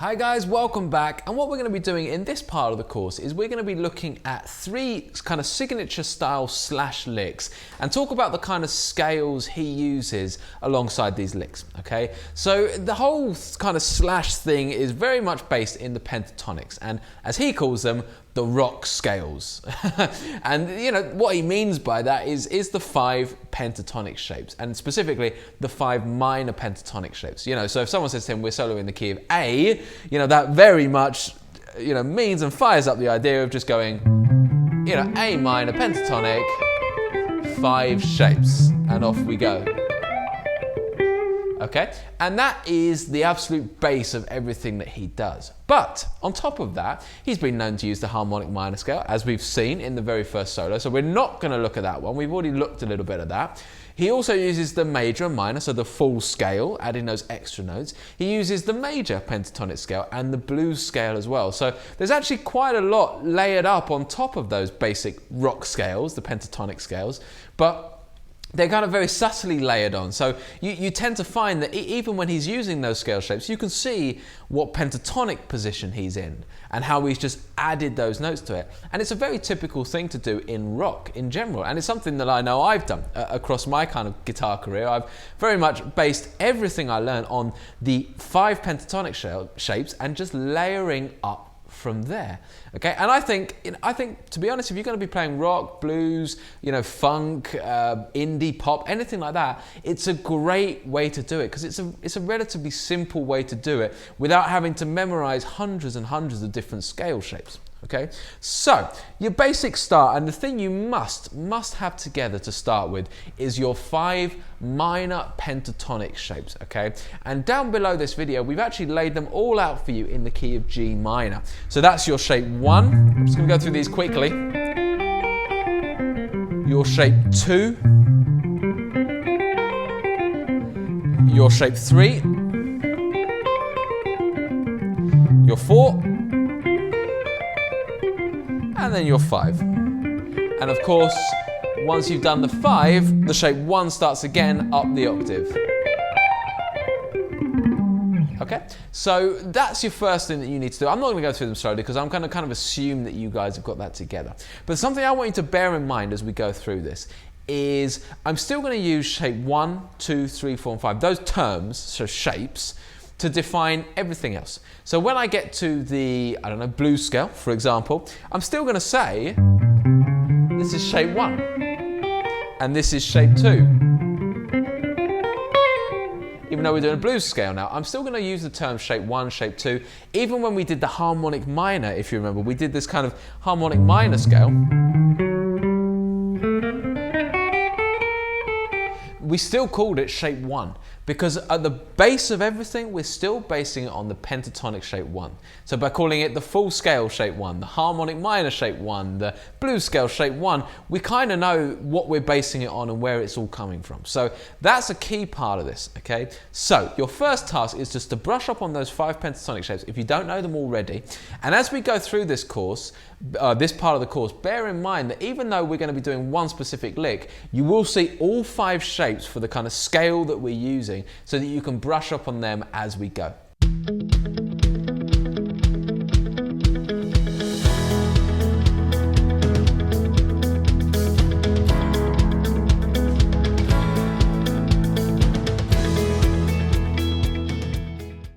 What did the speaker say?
Hi guys, welcome back. And what we're going to be doing in this part of the course is we're going to be looking at three kind of signature style slash licks and talk about the kind of scales he uses alongside these licks, okay? So the whole kind of slash thing is very much based in the pentatonics and, as he calls them, the rock scales. And you know what he means by that is the 5 pentatonic shapes, and specifically the 5 minor pentatonic shapes. You know, so if someone says to him, we're soloing the key of A, you know, that very much, you know, means and fires up the idea of just going, you know, A minor pentatonic, 5 shapes, and off we go. Okay, and that is the absolute base of everything that he does. But on top of that, he's been known to use the harmonic minor scale, as we've seen in the very first solo. So we're not going to look at that one. We've already looked a little bit at that. He also uses the major and minor, so the full scale, adding those extra notes. He uses the major pentatonic scale and the blues scale as well. So there's actually quite a lot layered up on top of those basic rock scales, the pentatonic scales. But they're kind of very subtly layered on. So you tend to find that even when he's using those scale shapes, you can see what pentatonic position he's in and how he's just added those notes to it. And it's a very typical thing to do in rock in general. And it's something that I know I've done across my kind of guitar career. I've very much based everything I learned on the 5 pentatonic shapes and just layering up from there. Okay, and I think to be honest, if you're going to be playing rock, blues, you know, funk, indie pop, anything like that, it's a great way to do it because it's a relatively simple way to do it without having to memorize hundreds and hundreds of different scale shapes. Okay, so your basic start, and the thing you must have together to start with is your 5 minor pentatonic shapes. Okay, and down below this video we've actually laid them all out for you in the key of G minor. So that's your shape 1. I'm just going to go through these quickly. Your shape 2, your shape 3, your 4, and then your 5. And of course, once you've done the 5, the shape 1 starts again up the octave. Okay, so that's your first thing that you need to do. I'm not going to go through them slowly because I'm going to kind of assume that you guys have got that together. But something I want you to bear in mind as we go through this is I'm still going to use shape 1, 2, 3, 4, and 5. Those terms, so shapes, to define everything else. So when I get to the, I don't know, blues scale, for example, I'm still going to say, this is shape 1, and this is shape 2. Even though we're doing a blues scale now, I'm still going to use the term shape 1, shape 2. Even when we did the harmonic minor, if you remember, we did this kind of harmonic minor scale. We still called it shape 1 because at the base of everything, we're still basing it on the pentatonic shape 1. So by calling it the full scale shape 1, the harmonic minor shape 1, the blues scale shape 1, we kind of know what we're basing it on and where it's all coming from. So that's a key part of this, okay? So your first task is just to brush up on those 5 pentatonic shapes if you don't know them already. And as we go through this course, this part of the course, bear in mind that even though we're going to be doing one specific lick, you will see all 5 shapes for the kind of scale that we're using so that you can brush up on them as we go.